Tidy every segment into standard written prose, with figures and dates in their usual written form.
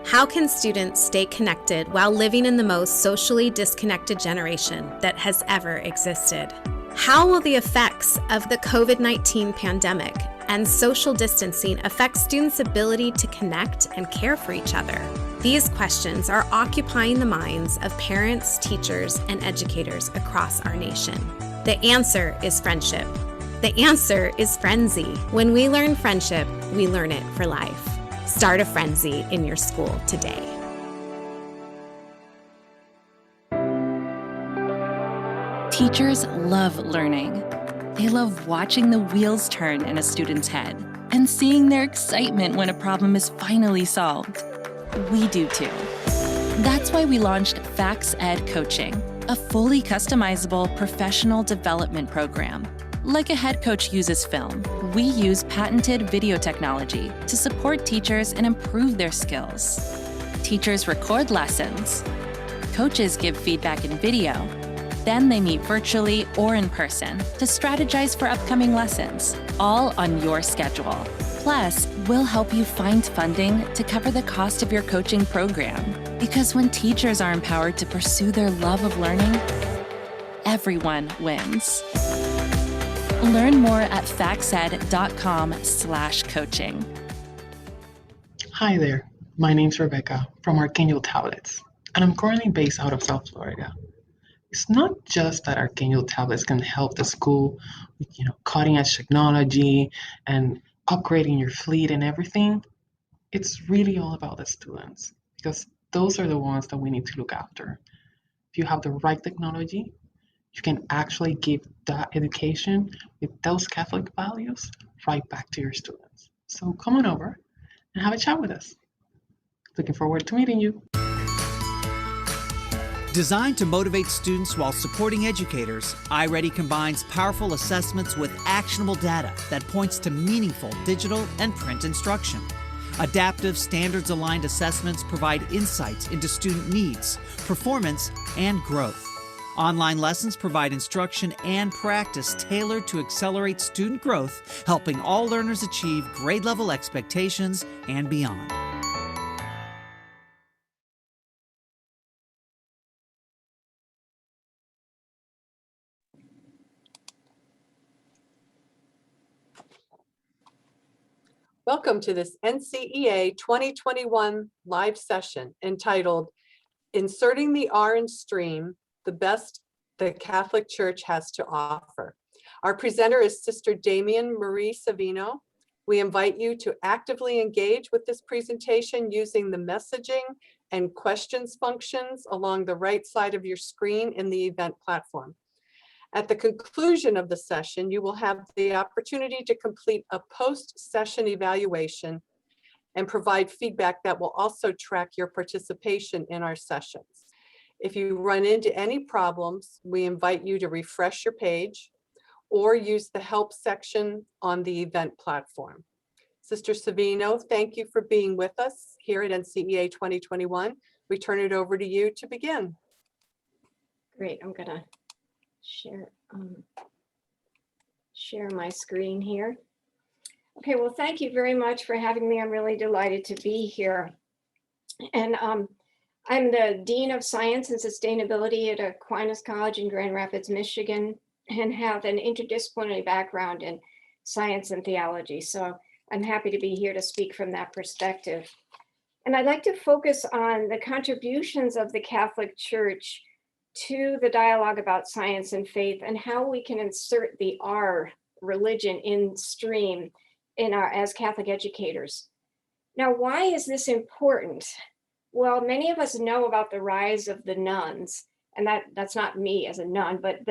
How can students stay connected while living in the most socially disconnected generation that has ever existed? How will the effects of the COVID-19 pandemic and social distancing affect students' ability to connect and care for each other? These questions are occupying the minds of parents, teachers, and educators across our nation. The answer is friendship. The answer is Frenzy. When we learn friendship, we learn it for life. Start a Frenzy in your school today. Teachers love learning. They love watching the wheels turn in a student's head and seeing their excitement when a problem is finally solved. We do too. That's why we launched Facts Ed Coaching, a fully customizable professional development program. Like a head coach uses film, we use patented video technology to support teachers and improve their skills. Teachers record lessons. Coaches give feedback in video. Then they meet virtually or in person to strategize for upcoming lessons, all on your schedule. Plus, we'll help you find funding to cover the cost of your coaching program. Because when teachers are empowered to pursue their love of learning, everyone wins. Learn more at factsed.com/coaching. Hi there, my name's Rebecca from Archangel Tablets, and I'm currently based out of South Florida. It's not just that Archangel Tablets can help the school with, cutting edge technology and upgrading your fleet and everything. It's really all about the students, because those are the ones that we need to look after. If you have the right technology, you can actually give that education with those Catholic values right back to your students. So come on over and have a chat with us. Looking forward to meeting you. Designed to motivate students while supporting educators, iReady combines powerful assessments with actionable data that points to meaningful digital and print instruction. Adaptive, standards-aligned assessments provide insights into student needs, performance, and growth. Online lessons provide instruction and practice tailored to accelerate student growth, helping all learners achieve grade-level expectations and beyond. Welcome to this NCEA 2021 live session entitled Inserting the R in STREAM, the Best the Catholic Church Has to Offer. Our presenter is Sister Damian Marie Savino. We invite you to actively engage with this presentation using the messaging and questions functions along the right side of your screen in the event platform. At the conclusion of the session, you will have the opportunity to complete a post-session evaluation and provide feedback that will also track your participation in our sessions. If you run into any problems, we invite you to refresh your page or use the help section on the event platform. Sister Savino, thank you for being with us here at NCEA 2021. We turn it over to you to begin. Great, I'm gonna share my screen here. Okay, well, thank you very much for having me. I'm really delighted to be here. And I'm the Dean of Science and Sustainability at Aquinas College in Grand Rapids, Michigan, and have an interdisciplinary background in science and theology. So I'm happy to be here to speak from that perspective. And I'd like to focus on the contributions of the Catholic Church to the dialogue about science and faith and how we can insert the R, religion, in STREAM as Catholic educators. Now, why is this important? Well, many of us know about the rise of the nuns, and that's not me as a nun, but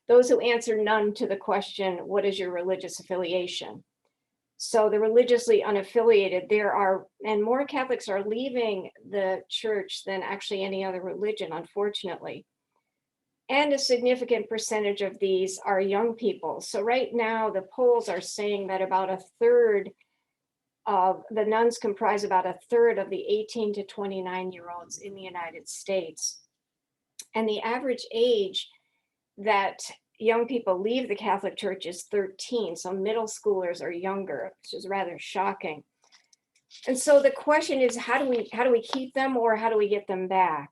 those who answer none to the question, what is your religious affiliation? So the religiously unaffiliated, and more Catholics are leaving the church than actually any other religion, unfortunately. And a significant percentage of these are young people. So right now, the polls are saying that about a third of the nuns comprise about a third of the 18 to 29-year-olds in the United States. And the average age that young people leave the Catholic Church is 13. So middle schoolers are younger, which is rather shocking. And so the question is, how do we keep them, or how do we get them back?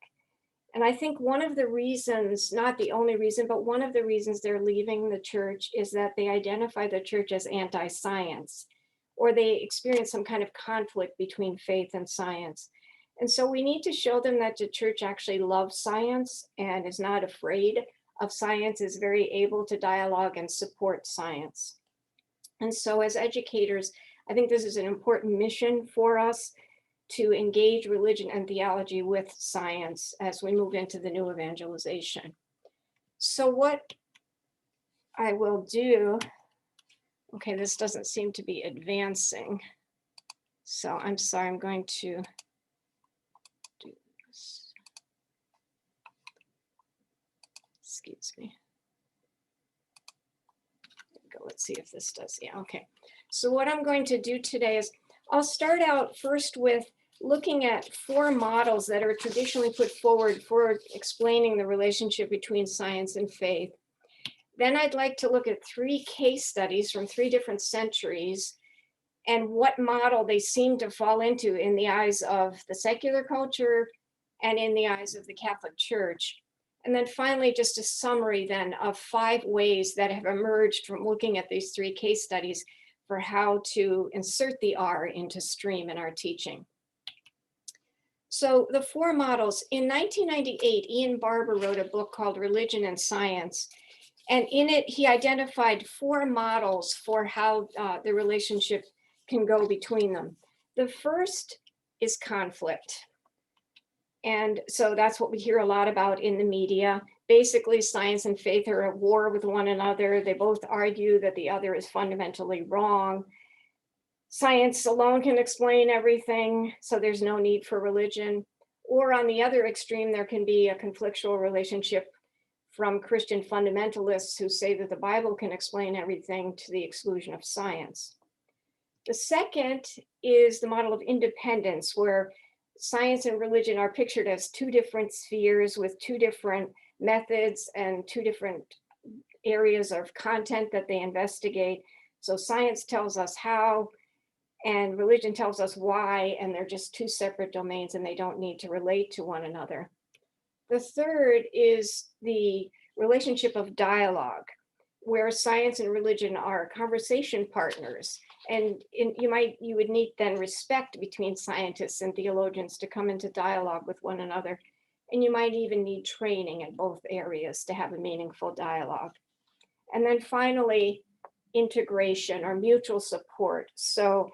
And I think one of the reasons, not the only reason, but one of the reasons they're leaving the church is that they identify the church as anti-science, or they experience some kind of conflict between faith and science. And so we need to show them that the church actually loves science and is not afraid of science, is very able to dialogue and support science. And so as educators, I think this is an important mission for us, to engage religion and theology with science as we move into the new evangelization. So what I will do, okay, this doesn't seem to be advancing. So I'm sorry, I'm going to do this. Excuse me. There we go. Let's see if this does. Yeah, okay. So what I'm going to do today is I'll start out first with looking at 4 models that are traditionally put forward for explaining the relationship between science and faith. Then I'd like to look at 3 case studies from 3 different centuries and what model they seem to fall into in the eyes of the secular culture and in the eyes of the Catholic Church. And then finally, just a summary then of 5 ways that have emerged from looking at these 3 case studies for how to insert the R into STREAM in our teaching. So the 4 models, in 1998, Ian Barber wrote a book called Religion and Science. And in it, he identified 4 models for how the relationship can go between them. The first is conflict. And so that's what we hear a lot about in the media. Basically, science and faith are at war with one another. They both argue that the other is fundamentally wrong. Science alone can explain everything, so there's no need for religion. Or on the other extreme, there can be a conflictual relationship from Christian fundamentalists who say that the Bible can explain everything to the exclusion of science. The second is the model of independence, where science and religion are pictured as 2 different spheres with 2 different methods and 2 different areas of content that they investigate. So science tells us how, and religion tells us why, and they're just 2 separate domains and they don't need to relate to one another. The third is the relationship of dialogue, where science and religion are conversation partners. And you would need then respect between scientists and theologians to come into dialogue with one another. And you might even need training in both areas to have a meaningful dialogue. And then finally, integration or mutual support. So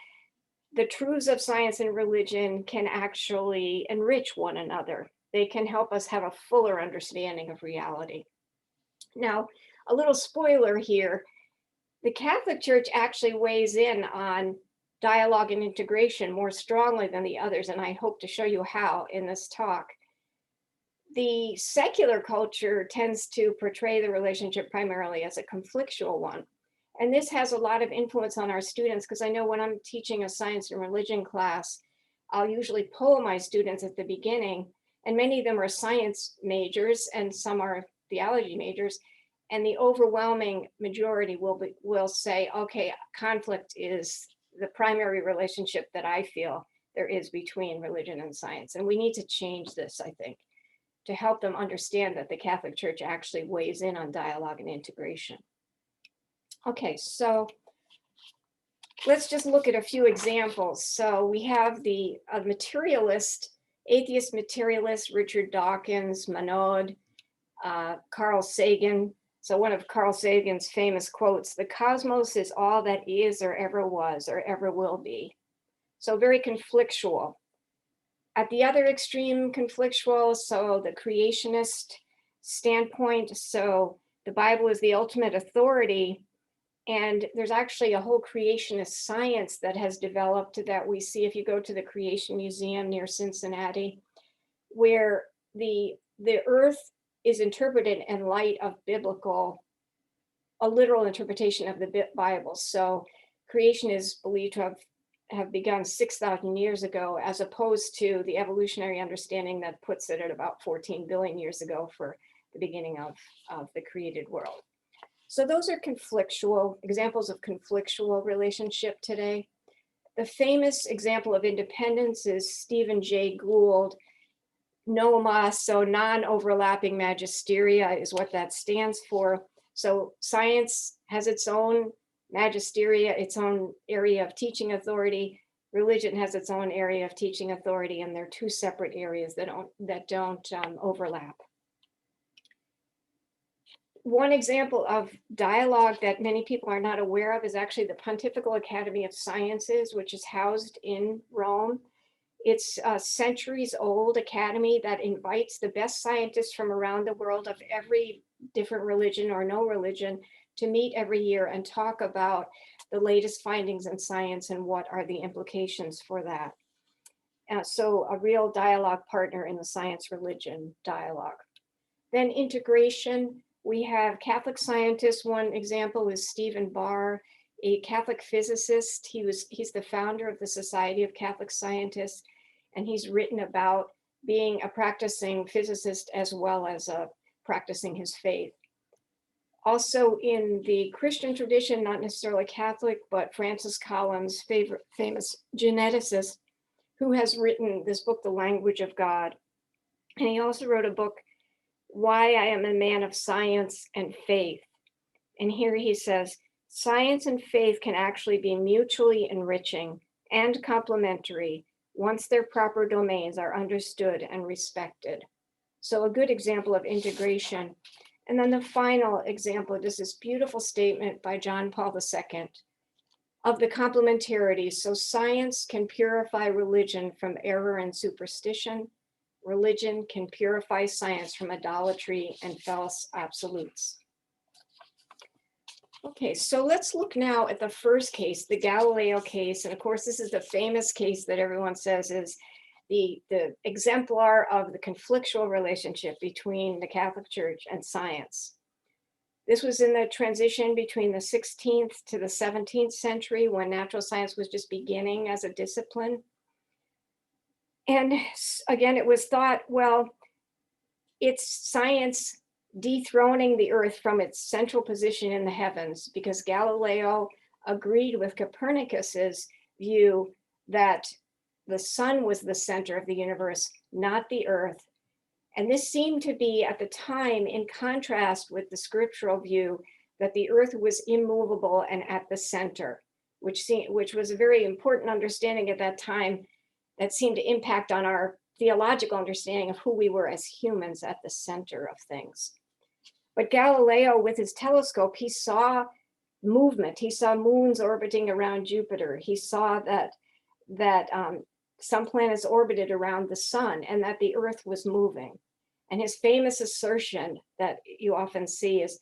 the truths of science and religion can actually enrich one another. They can help us have a fuller understanding of reality. Now, a little spoiler here, the Catholic Church actually weighs in on dialogue and integration more strongly than the others, and I hope to show you how in this talk. The secular culture tends to portray the relationship primarily as a conflictual one. And this has a lot of influence on our students, because I know when I'm teaching a science and religion class, I'll usually poll my students at the beginning, and many of them are science majors and some are theology majors. And the overwhelming majority will say, okay, conflict is the primary relationship that I feel there is between religion and science. And we need to change this, I think, to help them understand that the Catholic Church actually weighs in on dialogue and integration. Okay, so let's just look at a few examples. So we have the atheist materialist, Richard Dawkins, Monod, Carl Sagan. So one of Carl Sagan's famous quotes, "The cosmos is all that is or ever was or ever will be." So very conflictual. At the other extreme, conflictual, so the creationist standpoint. So the Bible is the ultimate authority. And there's actually a whole creationist science that has developed that we see if you go to the Creation Museum near Cincinnati, where the earth is interpreted in light of a literal interpretation of the Bible. So creation is believed to have begun 6,000 years ago, as opposed to the evolutionary understanding that puts it at about 14 billion years ago for the beginning of the created world. So those are examples of conflictual relationship today. The famous example of independence is Stephen Jay Gould. NOMA, so non-overlapping magisteria is what that stands for. So science has its own magisteria, its own area of teaching authority. Religion has its own area of teaching authority, and they're two separate areas that don't overlap. One example of dialogue that many people are not aware of is actually the Pontifical Academy of Sciences, which is housed in Rome. It's a centuries-old academy that invites the best scientists from around the world of every different religion or no religion to meet every year and talk about the latest findings in science and what are the implications for that. So a real dialogue partner in the science-religion dialogue. Then integration, we have Catholic scientists. One example is Stephen Barr, a Catholic physicist. He's the founder of the Society of Catholic Scientists, and he's written about being a practicing physicist as well as practicing his faith. Also in the Christian tradition, not necessarily Catholic, but Francis Collins, famous geneticist, who has written this book, The Language of God. And he also wrote a book, Why I Am a Man of Science and Faith. And here he says, science and faith can actually be mutually enriching and complementary once their proper domains are understood and respected. So a good example of integration. And then the final example, this is beautiful statement by John Paul II of the complementarity. So science can purify religion from error and superstition. Religion can purify science from idolatry and false absolutes. Okay, so let's look now at the first case, the Galileo case. And of course, this is the famous case that everyone says is the exemplar of the conflictual relationship between the Catholic Church and science. This was in the transition between the 16th to the 17th century when natural science was just beginning as a discipline. And again, it was thought, well, it's science dethroning the earth from its central position in the heavens, because Galileo agreed with Copernicus's view that the sun was the center of the universe, not the earth. And this seemed to be at the time in contrast with the scriptural view that the earth was immovable and at the center, which was a very important understanding at that time that seemed to impact on our theological understanding of who we were as humans at the center of things. But Galileo, with his telescope, he saw movement. He saw moons orbiting around Jupiter. He saw that some planets orbited around the sun and that the earth was moving. And his famous assertion that you often see is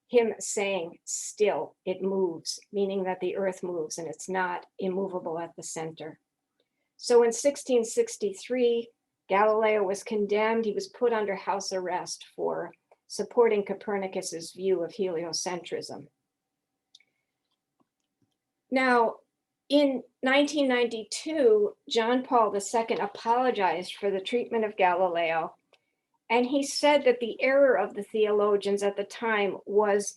him saying, still, it moves, meaning that the earth moves and it's not immovable at the center. So in 1663, Galileo was condemned. He was put under house arrest for supporting Copernicus's view of heliocentrism. Now, in 1992, John Paul II apologized for the treatment of Galileo, and he said that the error of the theologians at the time was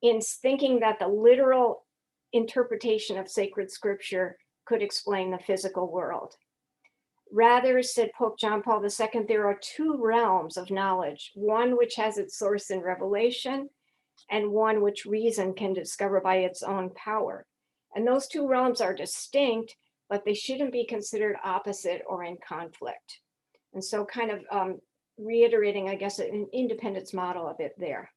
in thinking that the literal interpretation of sacred scripture could explain the physical world. Rather, said Pope John Paul II, there are two realms of knowledge, one which has its source in revelation and one which reason can discover by its own power. And those two realms are distinct, but they shouldn't be considered opposite or in conflict. And so kind of reiterating, I guess, an independence model a bit there.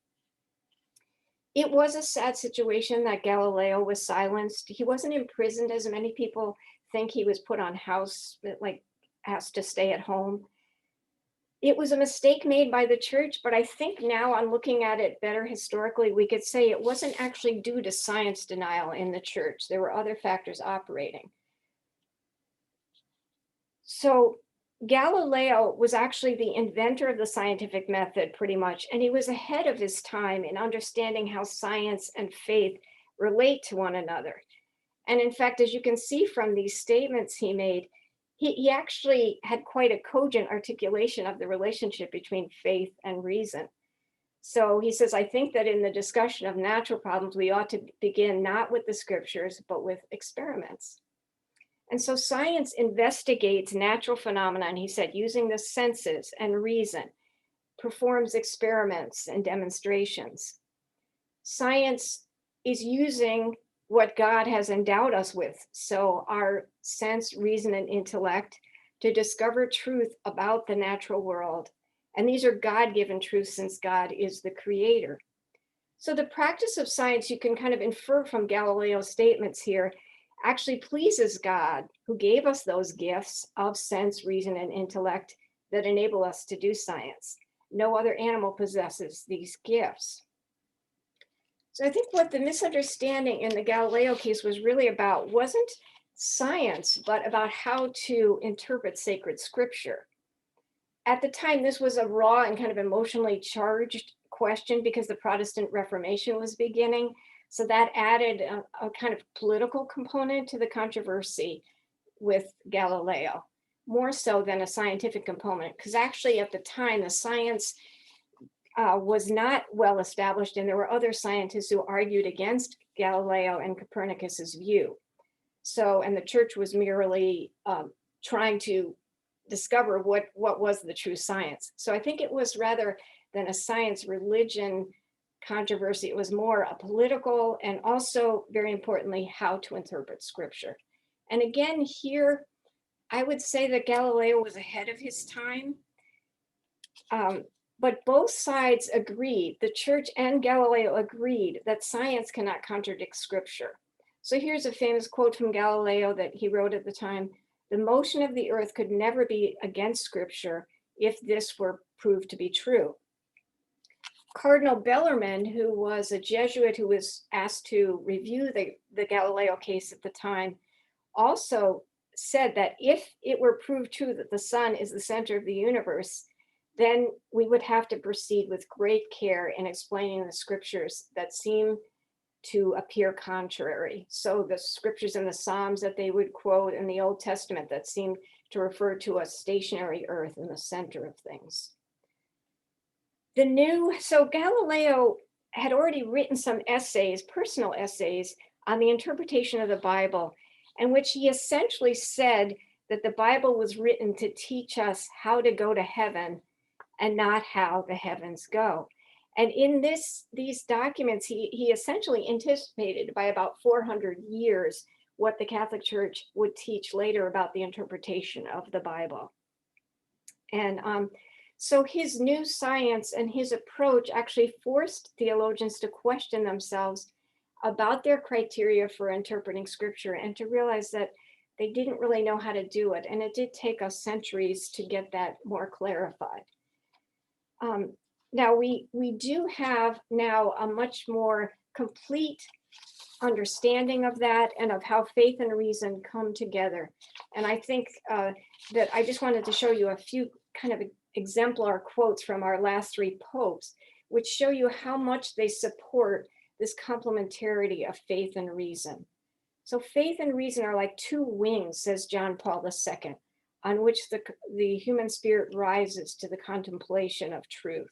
It was a sad situation that Galileo was silenced. He wasn't imprisoned as many people think. He was put on house, like asked to stay at home. It was a mistake made by the church, but I think now on looking at it better historically, we could say it wasn't actually due to science denial in the church. There were other factors operating. So Galileo was actually the inventor of the scientific method pretty much, and he was ahead of his time in understanding how science and faith relate to one another. And in fact, as you can see from these statements he made, he actually had quite a cogent articulation of the relationship between faith and reason. So he says, I think that in the discussion of natural problems, we ought to begin not with the scriptures, but with experiments. And so science investigates natural phenomena, and he said, using the senses and reason, performs experiments and demonstrations. Science is using what God has endowed us with, so our sense, reason, and intellect, to discover truth about the natural world. And these are God-given truths, since God is the creator. So the practice of science, you can kind of infer from Galileo's statements here, actually pleases God, who gave us those gifts of sense, reason, and intellect that enable us to do science. No other animal possesses these gifts. So I think what the misunderstanding in the Galileo case was really about wasn't science, but about how to interpret sacred scripture. At the time, this was a raw and kind of emotionally charged question because the Protestant Reformation was beginning. So that added a kind of political component to the controversy with Galileo, more so than a scientific component, because actually at the time, the science was not well established, and there were other scientists who argued against Galileo and Copernicus's view. So, and the church was merely trying to discover what was the true science. So I think it was, rather than a science religion controversy, it was more a political, and also very importantly, how to interpret scripture. And again, here, I would say that Galileo was ahead of his time. But both sides agreed, the church and Galileo agreed, that science cannot contradict scripture. So here's a famous quote from Galileo that he wrote at the time: "The motion of the earth could never be against scripture if this were proved to be true." Cardinal Bellarmine, who was a Jesuit who was asked to review the Galileo case at the time, also said that if it were proved true that the sun is the center of the universe, then we would have to proceed with great care in explaining the scriptures that seem to appear contrary. So the scriptures in the Psalms that they would quote in the Old Testament that seem to refer to a stationary earth in the center of things. So Galileo had already written some essays, personal essays, on the interpretation of the Bible, in which he essentially said that the Bible was written to teach us how to go to heaven and not how the heavens go. And in these documents, he essentially anticipated by about 400 years what the Catholic Church would teach later about the interpretation of the Bible. And so his new science and his approach actually forced theologians to question themselves about their criteria for interpreting scripture, and to realize that they didn't really know how to do it. And it did take us centuries to get that more clarified. Now we do have now a much more complete understanding of that, and of how faith and reason come together. And I think that I just wanted to show you a few kind of exemplar quotes from our last three popes, which show you how much they support this complementarity of faith and reason. So faith and reason are like two wings, says John Paul II, on which the human spirit rises to the contemplation of truth.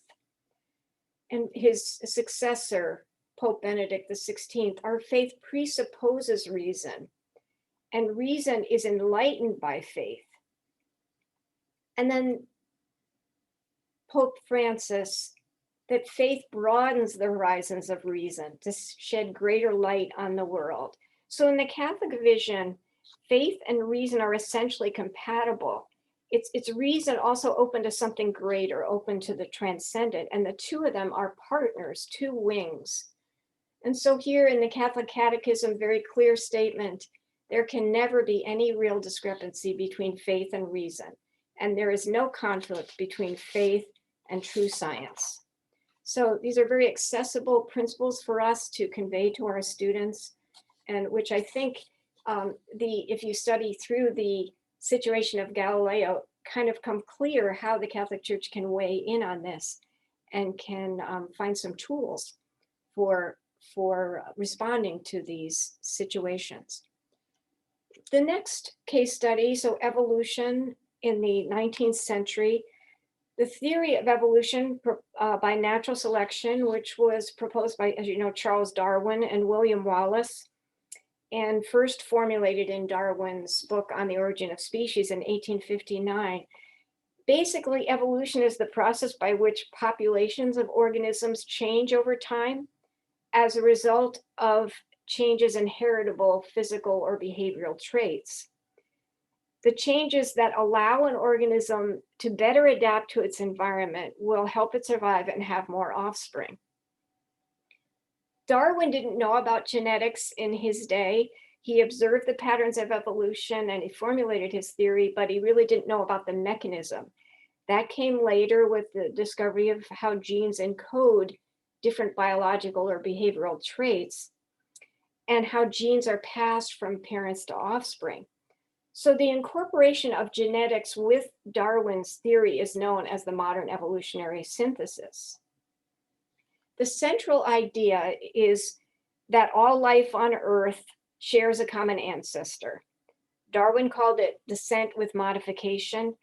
And his successor, Pope Benedict XVI, our faith presupposes reason, and reason is enlightened by faith. And then Pope Francis, that faith broadens the horizons of reason to shed greater light on the world. So in the Catholic vision, faith and reason are essentially compatible. It's reason also open to something greater, open to the transcendent, and the two of them are partners, two wings. And so here in the Catholic Catechism, very clear statement, there can never be any real discrepancy between faith and reason, and there is no conflict between faith and true science. So these are very accessible principles for us to convey to our students, and which I think if you study through the situation of Galileo, kind of come clear how the Catholic Church can weigh in on this and can find some tools for responding to these situations. The next case study, so evolution in the 19th century, the theory of evolution by natural selection, which was proposed by, as you know, Charles Darwin and William Wallace. and first formulated in Darwin's book On the Origin of Species in 1859. Basically, evolution is the process by which populations of organisms change over time as a result of changes in heritable physical or behavioral traits. The changes that allow an organism to better adapt to its environment will help it survive and have more offspring. Darwin didn't know about genetics in his day. He observed the patterns of evolution and he formulated his theory, but he really didn't know about the mechanism. That came later with the discovery of how genes encode different biological or behavioral traits and how genes are passed from parents to offspring. So the incorporation of genetics with Darwin's theory is known as the modern evolutionary synthesis. The central idea is that all life on Earth shares a common ancestor. Darwin called it descent with modification.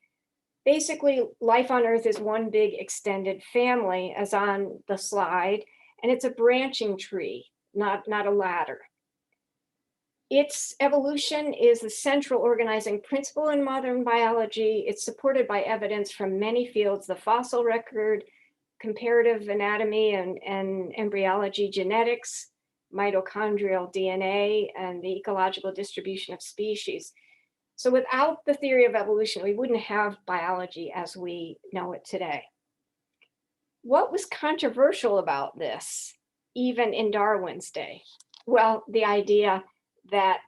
Basically, life on Earth is one big extended family, as on the slide, and it's a branching tree, not a ladder. Its evolution is the central organizing principle in modern biology. It's supported by evidence from many fields: the fossil record, comparative anatomy and embryology, genetics, mitochondrial DNA, and the ecological distribution of species. So without the theory of evolution, we wouldn't have biology as we know it today. What was controversial about this, even in Darwin's day? Well, the idea that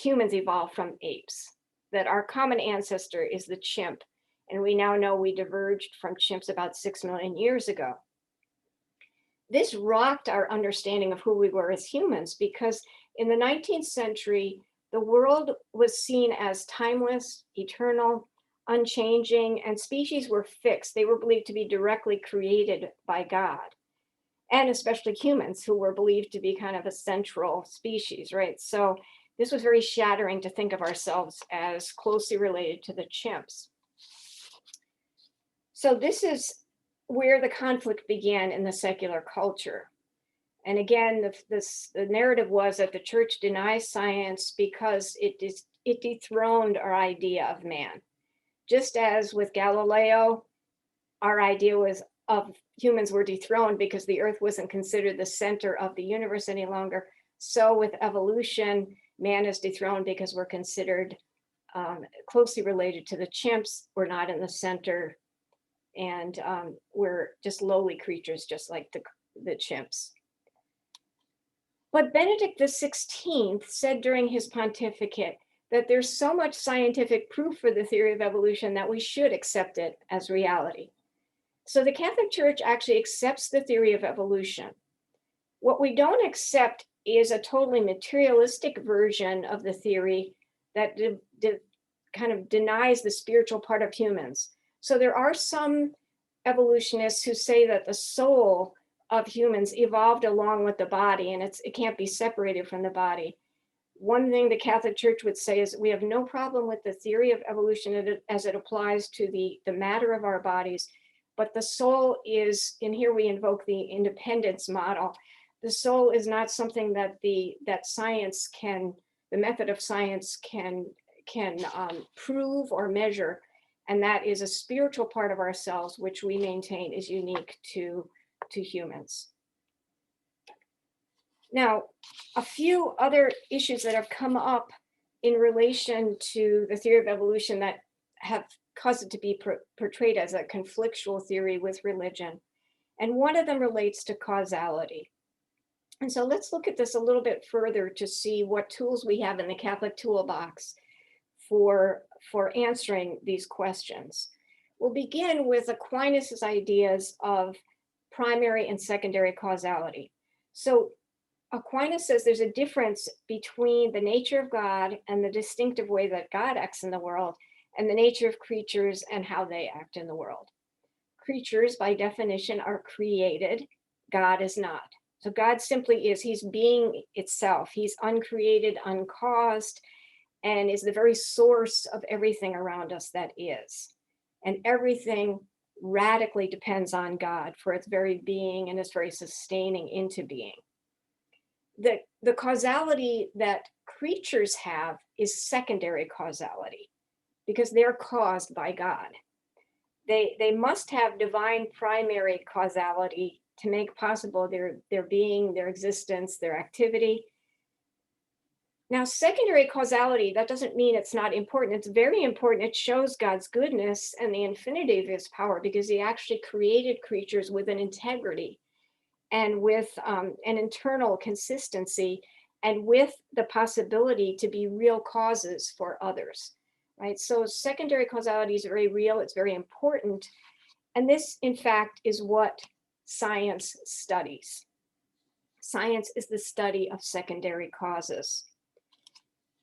humans evolved from apes, that our common ancestor is the chimp, and we now know we diverged from chimps about 6 million years ago. This rocked our understanding of who we were as humans, because in the 19th century, the world was seen as timeless, eternal, unchanging, and species were fixed. They were believed to be directly created by God, and especially humans, who were believed to be kind of a central species, right? So this was very shattering to think of ourselves as closely related to the chimps. So this is where the conflict began in the secular culture. And again, the narrative was that the church denies science because it dethroned our idea of man. Just as with Galileo, our idea was of humans were dethroned because the earth wasn't considered the center of the universe any longer. So with evolution, man is dethroned because we're considered closely related to the chimps. We're not in the center, and we're just lowly creatures, just like the chimps. But Benedict XVI said during his pontificate that there's so much scientific proof for the theory of evolution that we should accept it as reality. So the Catholic Church actually accepts the theory of evolution. What we don't accept is a totally materialistic version of the theory that kind of denies the spiritual part of humans. So there are some evolutionists who say that the soul of humans evolved along with the body, and it can't be separated from the body. One thing the Catholic Church would say is we have no problem with the theory of evolution as it applies to the matter of our bodies, but the soul is, and here we invoke the independence model, the soul is not something that science can, the method of science can prove or measure, and that is a spiritual part of ourselves, which we maintain is unique to humans. Now, a few other issues that have come up in relation to the theory of evolution that have caused it to be portrayed as a conflictual theory with religion. And one of them relates to causality. And so let's look at this a little bit further to see what tools we have in the Catholic toolbox for answering these questions. We'll begin with Aquinas' ideas of primary and secondary causality. So Aquinas says there's a difference between the nature of God and the distinctive way that God acts in the world, and the nature of creatures and how they act in the world. Creatures, by definition, are created. God is not. So God simply is, he's being itself. He's uncreated, uncaused, and is the very source of everything around us that is. And everything radically depends on God for its very being and its very sustaining into being. the causality that creatures have is secondary causality because they're caused by God. They must have divine primary causality to make possible their being, their existence, their activity. Now, secondary causality, that doesn't mean it's not important. It's very important. It shows God's goodness and the infinity of his power because he actually created creatures with an integrity and with an internal consistency and with the possibility to be real causes for others, right? So secondary causality is very real. It's very important. And this, in fact, is what science studies. Science is the study of secondary causes.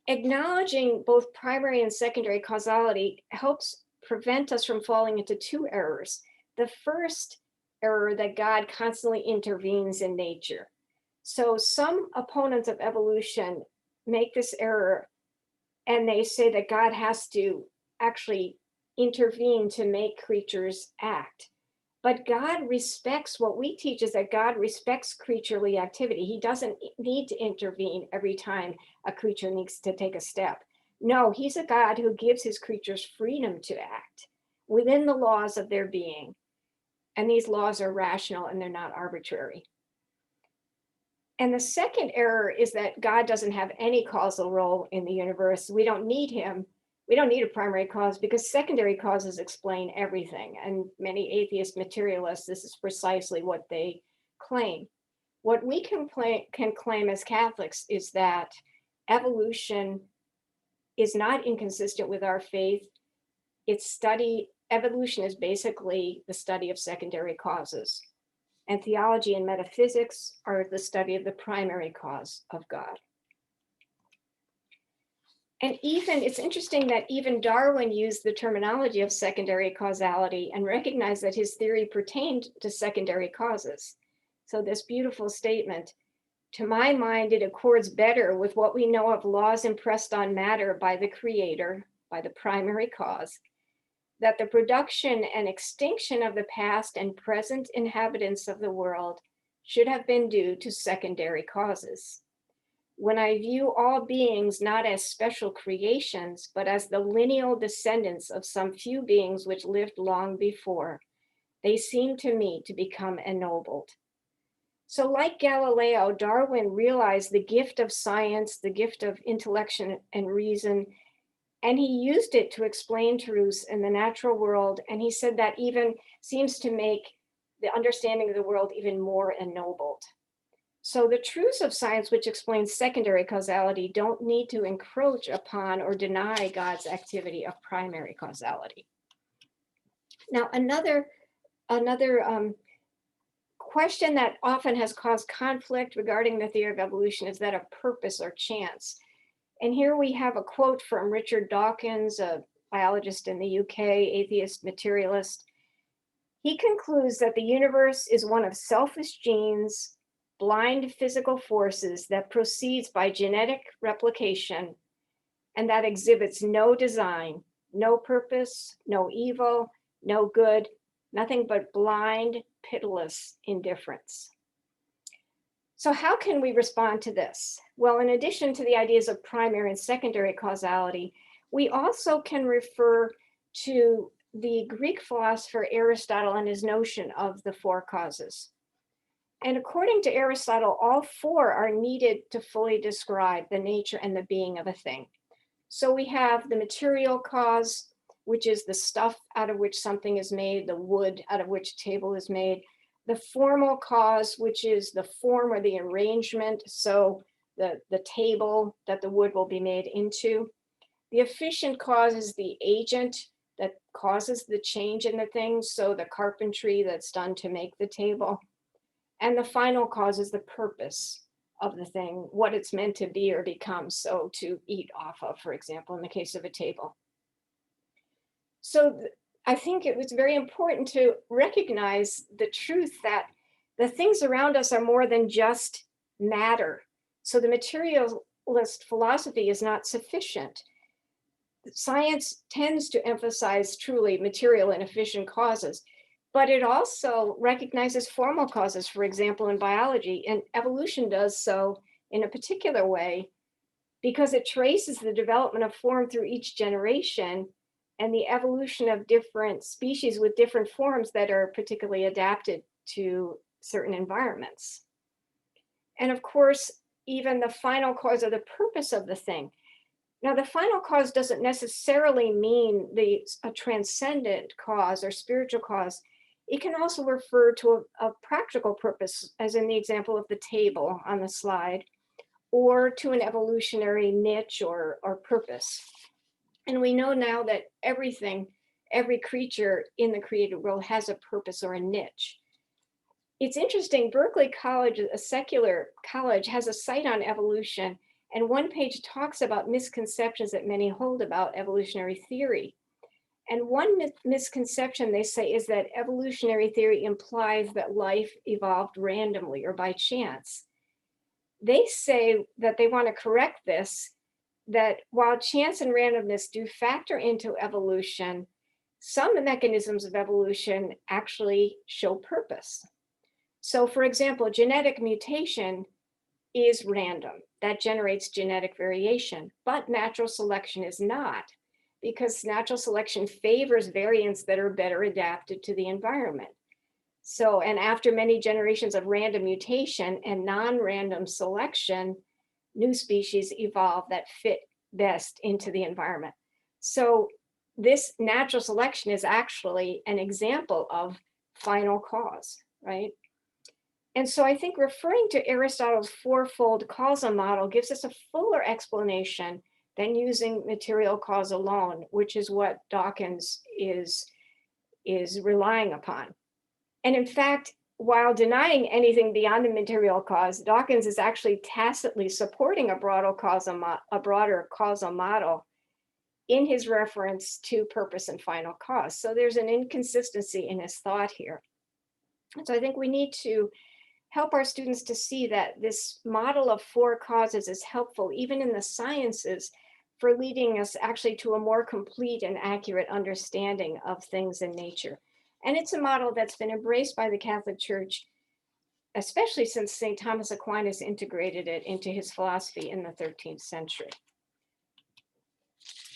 Acknowledging both primary and secondary causality helps prevent us from falling into two errors. The first error, that God constantly intervenes in nature. So some opponents of evolution make this error and they say that God has to actually intervene to make creatures act. But God respects, what we teach is that God respects creaturely activity. He doesn't need to intervene every time a creature needs to take a step. No, he's a God who gives his creatures freedom to act within the laws of their being. And these laws are rational and they're not arbitrary. And the second error is that God doesn't have any causal role in the universe. We don't need him. We don't need a primary cause because secondary causes explain everything. And many atheist materialists, this is precisely what they claim. What we can claim as Catholics is that evolution is not inconsistent with our faith. Evolution is basically the study of secondary causes. And theology and metaphysics are the study of the primary cause of God. And it's interesting that even Darwin used the terminology of secondary causality and recognized that his theory pertained to secondary causes. So this beautiful statement, to my mind, it accords better with what we know of laws impressed on matter by the creator, by the primary cause, that the production and extinction of the past and present inhabitants of the world should have been due to secondary causes. When I view all beings not as special creations, but as the lineal descendants of some few beings which lived long before, they seem to me to become ennobled. So like Galileo, Darwin realized the gift of science, the gift of intellect and reason, and he used it to explain truths in the natural world. And he said that even seems to make the understanding of the world even more ennobled. So the truths of science, which explains secondary causality, don't need to encroach upon or deny God's activity of primary causality. Now, another question that often has caused conflict regarding the theory of evolution is that of purpose or chance. And here we have a quote from Richard Dawkins, a biologist in the UK, atheist materialist. He concludes that the universe is one of selfish genes, blind physical forces that proceeds by genetic replication and that exhibits no design, no purpose, no evil, no good, nothing but blind, pitiless indifference. So how can we respond to this? Well, in addition to the ideas of primary and secondary causality, we also can refer to the Greek philosopher Aristotle and his notion of the four causes. And according to Aristotle, all four are needed to fully describe the nature and the being of a thing. So we have the material cause, which is the stuff out of which something is made, the wood out of which a table is made. The formal cause, which is the form or the arrangement, so the table that the wood will be made into. The efficient cause is the agent that causes the change in the thing, so the carpentry that's done to make the table. And the final cause is the purpose of the thing, what it's meant to be or become, so to eat off of, for example, in the case of a table. So I think it was very important to recognize the truth that the things around us are more than just matter. So the materialist philosophy is not sufficient. Science tends to emphasize truly material and efficient causes, but it also recognizes formal causes, for example, in biology, and evolution does so in a particular way because it traces the development of form through each generation and the evolution of different species with different forms that are particularly adapted to certain environments. And of course, even the final cause or the purpose of the thing. Now, the final cause doesn't necessarily mean a transcendent cause or spiritual cause. It can also refer to a practical purpose, as in the example of the table on the slide, or to an evolutionary niche or purpose. And we know now that every creature in the created world has a purpose or a niche. It's interesting, Berkeley College, a secular college, has a site on evolution, and one page talks about misconceptions that many hold about evolutionary theory. And one misconception they say is that evolutionary theory implies that life evolved randomly or by chance. They say that they want to correct this, that while chance and randomness do factor into evolution, some mechanisms of evolution actually show purpose. So for example, genetic mutation is random. That generates genetic variation, but natural selection is not, because natural selection favors variants that are better adapted to the environment. So, and after many generations of random mutation and non-random selection, new species evolve that fit best into the environment. So this natural selection is actually an example of final cause, right? And so I think referring to Aristotle's fourfold causal model gives us a fuller explanation than using material cause alone, which is what Dawkins is relying upon. And in fact, while denying anything beyond the material cause, Dawkins is actually tacitly supporting a broader causal model in his reference to purpose and final cause. So there's an inconsistency in his thought here. So I think we need to help our students to see that this model of four causes is helpful, even in the sciences, for leading us actually to a more complete and accurate understanding of things in nature. And it's a model that's been embraced by the Catholic Church, especially since St. Thomas Aquinas integrated it into his philosophy in the 13th century.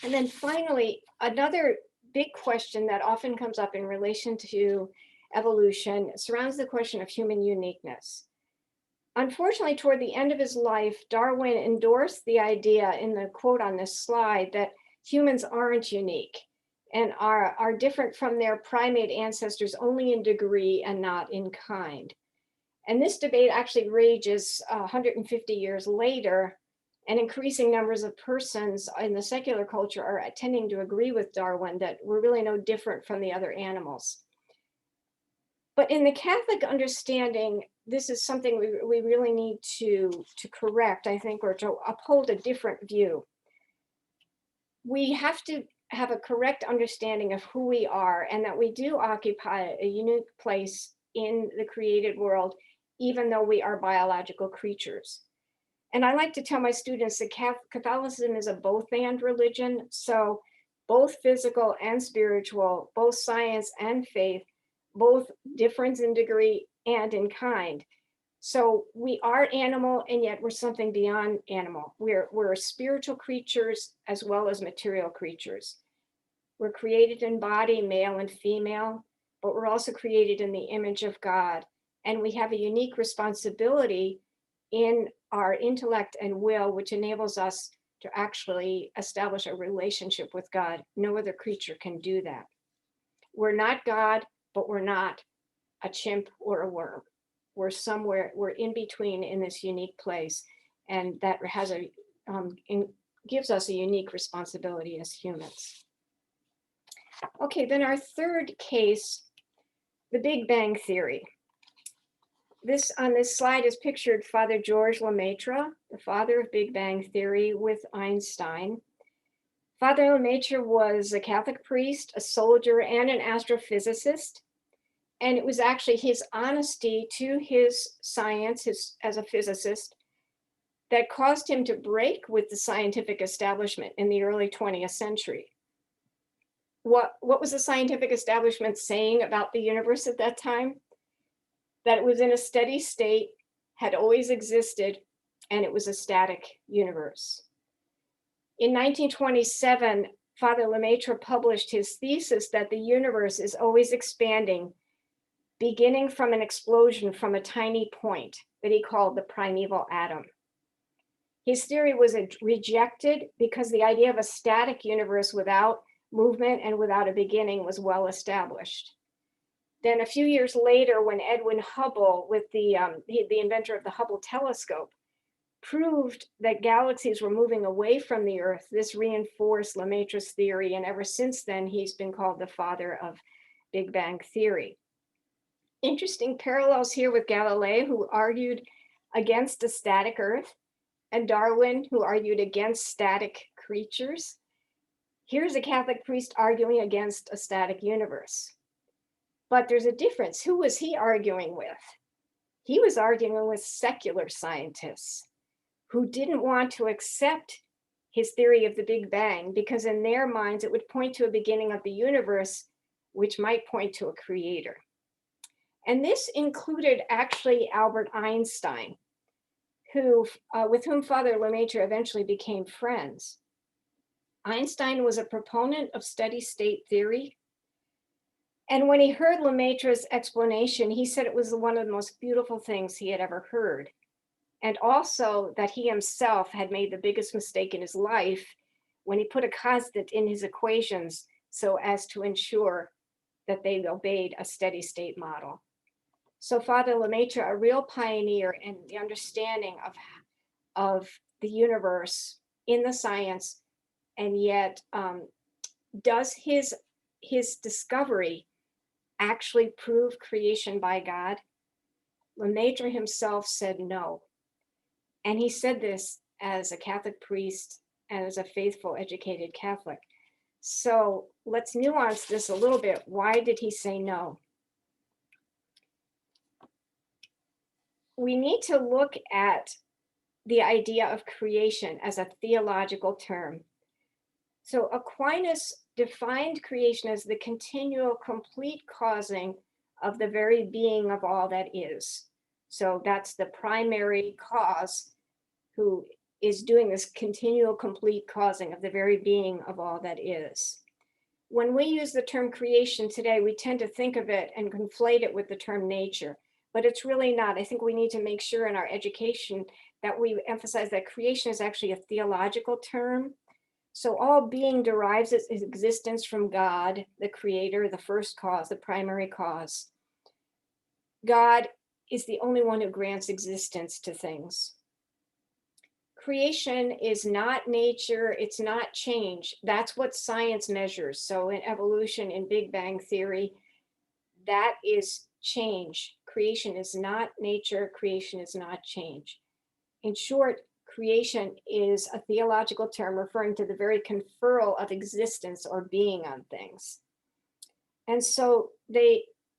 And then finally, another big question that often comes up in relation to evolution surrounds the question of human uniqueness. Unfortunately, toward the end of his life, Darwin endorsed the idea in the quote on this slide that humans aren't unique and are different from their primate ancestors only in degree and not in kind. And this debate actually rages 150 years later, and increasing numbers of persons in the secular culture are tending to agree with Darwin that we're really no different from the other animals. But in the Catholic understanding, this is something we really need to correct, I think, or to uphold a different view. We have to have a correct understanding of who we are and that we do occupy a unique place in the created world, even though we are biological creatures. And I like to tell my students that Catholicism is a both-and religion. So both physical and spiritual, both science and faith, both difference in degree and in kind. So we are animal, and yet we're something beyond animal. We're spiritual creatures as well as material creatures. We're created in body, male and female, but we're also created in the image of God. And we have a unique responsibility in our intellect and will, which enables us to actually establish a relationship with God. No other creature can do that. We're not God, but we're not a chimp or a worm. We're somewhere, we're in between in this unique place. And that has gives us a unique responsibility as humans. Okay, then our third case, the Big Bang Theory. This on this slide is pictured Father Georges Lemaitre, the father of Big Bang Theory, with Einstein. Father Lemaitre was a Catholic priest, a soldier, and an astrophysicist. And it was actually his honesty to his science as a physicist that caused him to break with the scientific establishment in the early 20th century. What was the scientific establishment saying about the universe at that time? That it was in a steady state, had always existed, and it was a static universe. In 1927, Father Lemaitre published his thesis that the universe is always expanding, beginning from an explosion from a tiny point that he called the primeval atom. His theory was rejected because the idea of a static universe without movement and without a beginning was well established. Then a few years later, when Edwin Hubble, with the inventor of the Hubble telescope, proved that galaxies were moving away from the Earth, this reinforced Lemaitre's theory, and ever since then, he's been called the father of Big Bang theory. Interesting parallels here with Galileo, who argued against a static Earth, and Darwin, who argued against static creatures. Here's a Catholic priest arguing against a static universe. But there's a difference. Who was he arguing with? He was arguing with secular scientists who didn't want to accept his theory of the Big Bang because in their minds, it would point to a beginning of the universe, which might point to a creator. And this included actually Albert Einstein, who, with whom Father Lemaitre eventually became friends. Einstein was a proponent of steady state theory. And when he heard Lemaitre's explanation, he said it was one of the most beautiful things he had ever heard. And also that he himself had made the biggest mistake in his life when he put a constant in his equations so as to ensure that they obeyed a steady state model. So Father Lemaitre, a real pioneer in the understanding of the universe in the science, and yet does his discovery actually prove creation by God? Lemaitre himself said no. And he said this as a Catholic priest and as a faithful, educated Catholic. So let's nuance this a little bit. Why did he say no? We need to look at the idea of creation as a theological term. So Aquinas defined creation as the continual, complete causing of the very being of all that is. So that's the primary cause who is doing this continual, complete causing of the very being of all that is. When we use the term creation today, we tend to think of it and conflate it with the term nature, but it's really not. I think we need to make sure in our education that we emphasize that creation is actually a theological term. So all being derives its existence from God, the creator, the first cause, the primary cause. God is the only one who grants existence to things. Creation is not nature, it's not change. That's what science measures. So in evolution, in Big Bang theory, that is change. Creation is not nature, creation is not change. In short, creation is a theological term referring to the very conferral of existence or being on things. And so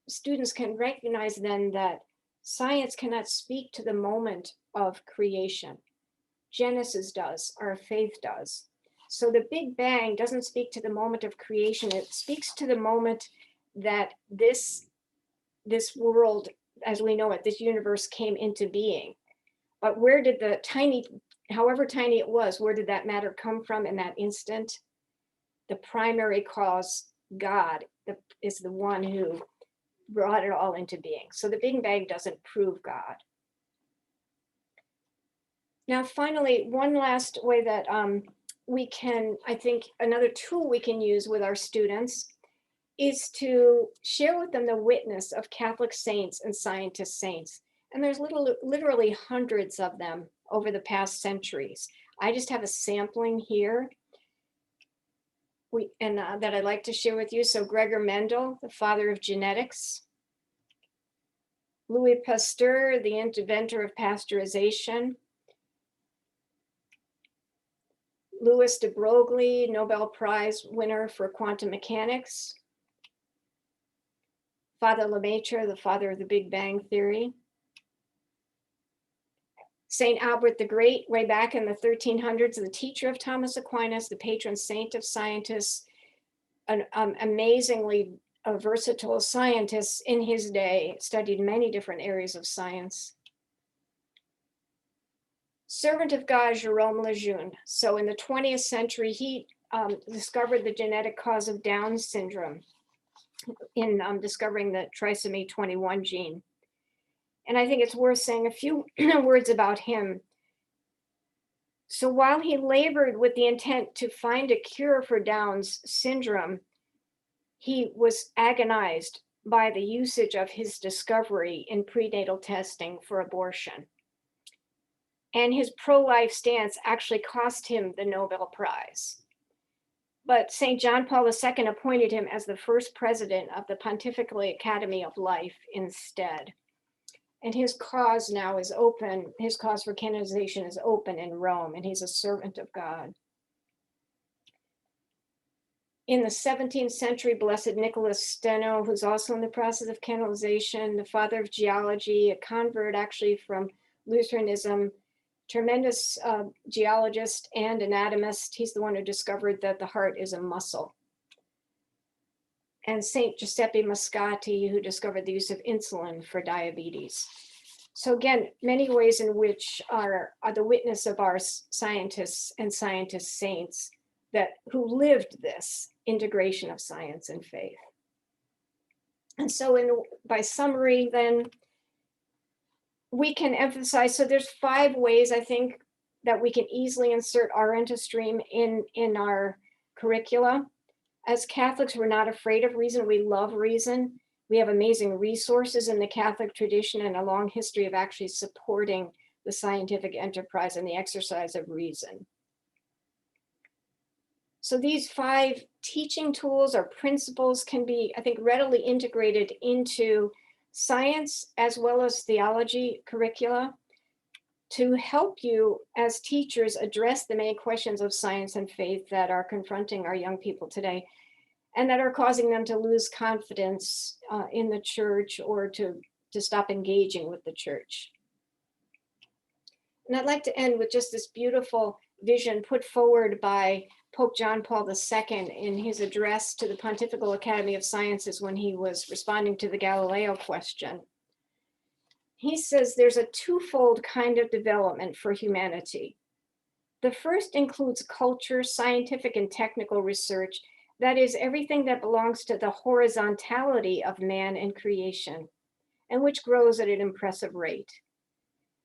students can recognize then that science cannot speak to the moment of creation. Genesis does, our faith does. So the Big Bang doesn't speak to the moment of creation. It speaks to the moment that this world, as we know it, this universe came into being. But where did the however tiny it was, where did that matter come from in that instant? The primary cause, God, is the one who brought it all into being. So the Big Bang doesn't prove God. Now, finally, one last way that we can, I think another tool we can use with our students is to share with them the witness of Catholic saints and scientist saints. And there's literally hundreds of them over the past centuries. I just have a sampling here that I'd like to share with you. So Gregor Mendel, the father of genetics. Louis Pasteur, the inventor of pasteurization. Louis de Broglie, Nobel Prize winner for quantum mechanics. Father Lemaitre, the father of the Big Bang theory. Saint Albert the Great, way back in the 1300s, the teacher of Thomas Aquinas, the patron saint of scientists, an amazingly versatile scientist in his day, studied many different areas of science. servant of God, Jerome Lejeune. So in the 20th century, he discovered the genetic cause of Down syndrome in discovering the trisomy 21 gene. And I think it's worth saying a few words about him. So while he labored with the intent to find a cure for Down's syndrome, he was agonized by the usage of his discovery in prenatal testing for abortion. And his pro-life stance actually cost him the Nobel Prize. But St. John Paul II appointed him as the first president of the Pontifical Academy of Life instead. And his cause now is open. His cause for canonization is open in Rome, and he's a servant of God. In the 17th century, Blessed Nicholas Steno, who's also in the process of canonization, the father of geology, a convert actually from Lutheranism, tremendous geologist and anatomist. He's the one who discovered that the heart is a muscle. And St. Giuseppe Moscati, who discovered the use of insulin for diabetes. So again, many ways in which are the witness of our scientists and scientist saints who lived this integration of science and faith. And so by summary, then, we can emphasize, so there's 5 ways I think that we can easily insert RN stream in our curricula. As Catholics, we're not afraid of reason. We love reason. We have amazing resources in the Catholic tradition and a long history of actually supporting the scientific enterprise and the exercise of reason. So these 5 teaching tools or principles can be, I think, readily integrated into science as well as theology curricula to help you as teachers address the many questions of science and faith that are confronting our young people today and that are causing them to lose confidence in the church or to stop engaging with the church. And I'd like to end with just this beautiful vision put forward by Pope John Paul II in his address to the Pontifical Academy of Sciences when he was responding to the Galileo question. He says there's a twofold kind of development for humanity. The first includes culture, scientific and technical research, that is everything that belongs to the horizontality of man and creation, and which grows at an impressive rate.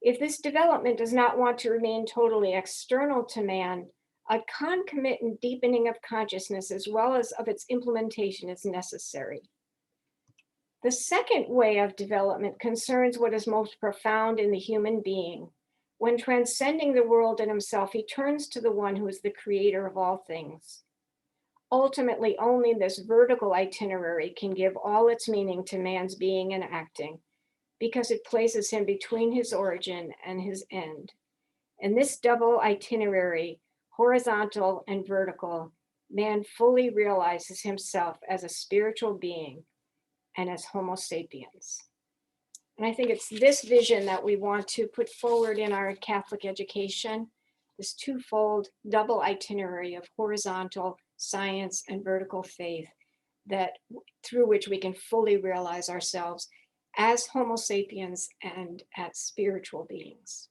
If this development does not want to remain totally external to man, a concomitant deepening of consciousness as well as of its implementation is necessary. The second way of development concerns what is most profound in the human being. When transcending the world and himself, he turns to the one who is the creator of all things. Ultimately, only this vertical itinerary can give all its meaning to man's being and acting, because it places him between his origin and his end. And this double itinerary, horizontal and vertical, man fully realizes himself as a spiritual being and as Homo sapiens. And I think it's this vision that we want to put forward in our Catholic education, this twofold double itinerary of horizontal science and vertical faith, that through which we can fully realize ourselves as Homo sapiens and as spiritual beings.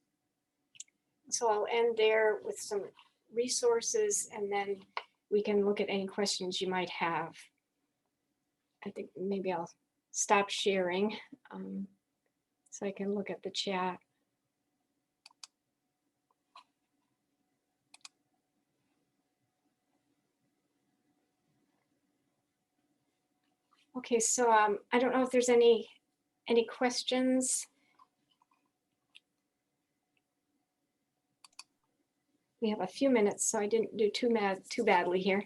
So I'll end there with some resources, and then we can look at any questions you might have. I think maybe I'll stop sharing so I can look at the chat. Okay, so I don't know if there's any questions. We have a few minutes, so I didn't do too badly here.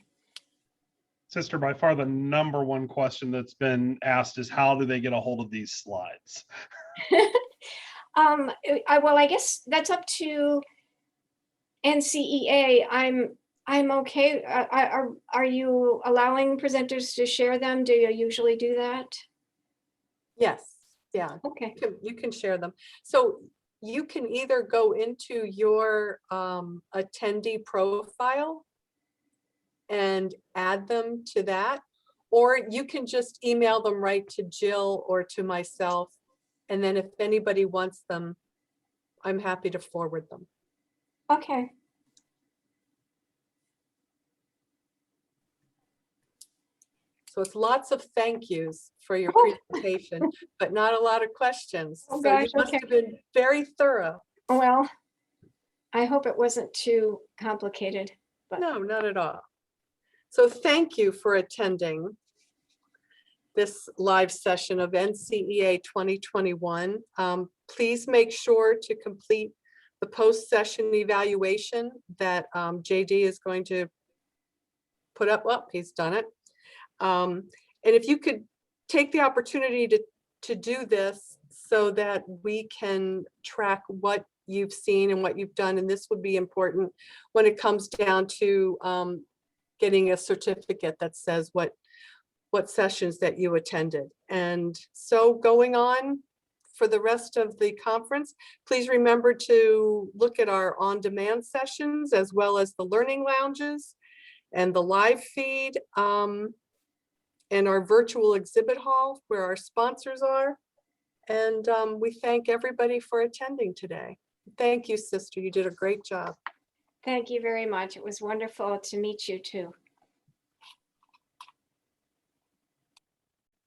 Sister, by far the number one question that's been asked is how do they get a hold of these slides? Well, I guess that's up to NCEA. I'm okay. Are you allowing presenters to share them? Do you usually do that? Yes, yeah. Okay. You can share them. So you can either go into your attendee profile and add them to that, or you can just email them right to Jill or to myself. And then if anybody wants them, I'm happy to forward them. Okay. So it's lots of thank yous for your Oh. presentation, but not a lot of questions. Oh, So you gosh, must okay. have been very thorough. Well, I hope it wasn't too complicated, but No, not at all. So thank you for attending this live session of NCEA 2021. Please make sure to complete the post-session evaluation that JD is going to put up. Well, he's done it. And if you could take the opportunity to do this so that we can track what you've seen and what you've done, and this would be important when it comes down to getting a certificate that says what sessions that you attended. And so going on for the rest of the conference, please remember to look at our on-demand sessions as well as the learning lounges and the live feed and our virtual exhibit hall where our sponsors are. And we thank everybody for attending today. Thank you, sister. You did a great job. thank you very much. It was wonderful to meet you too.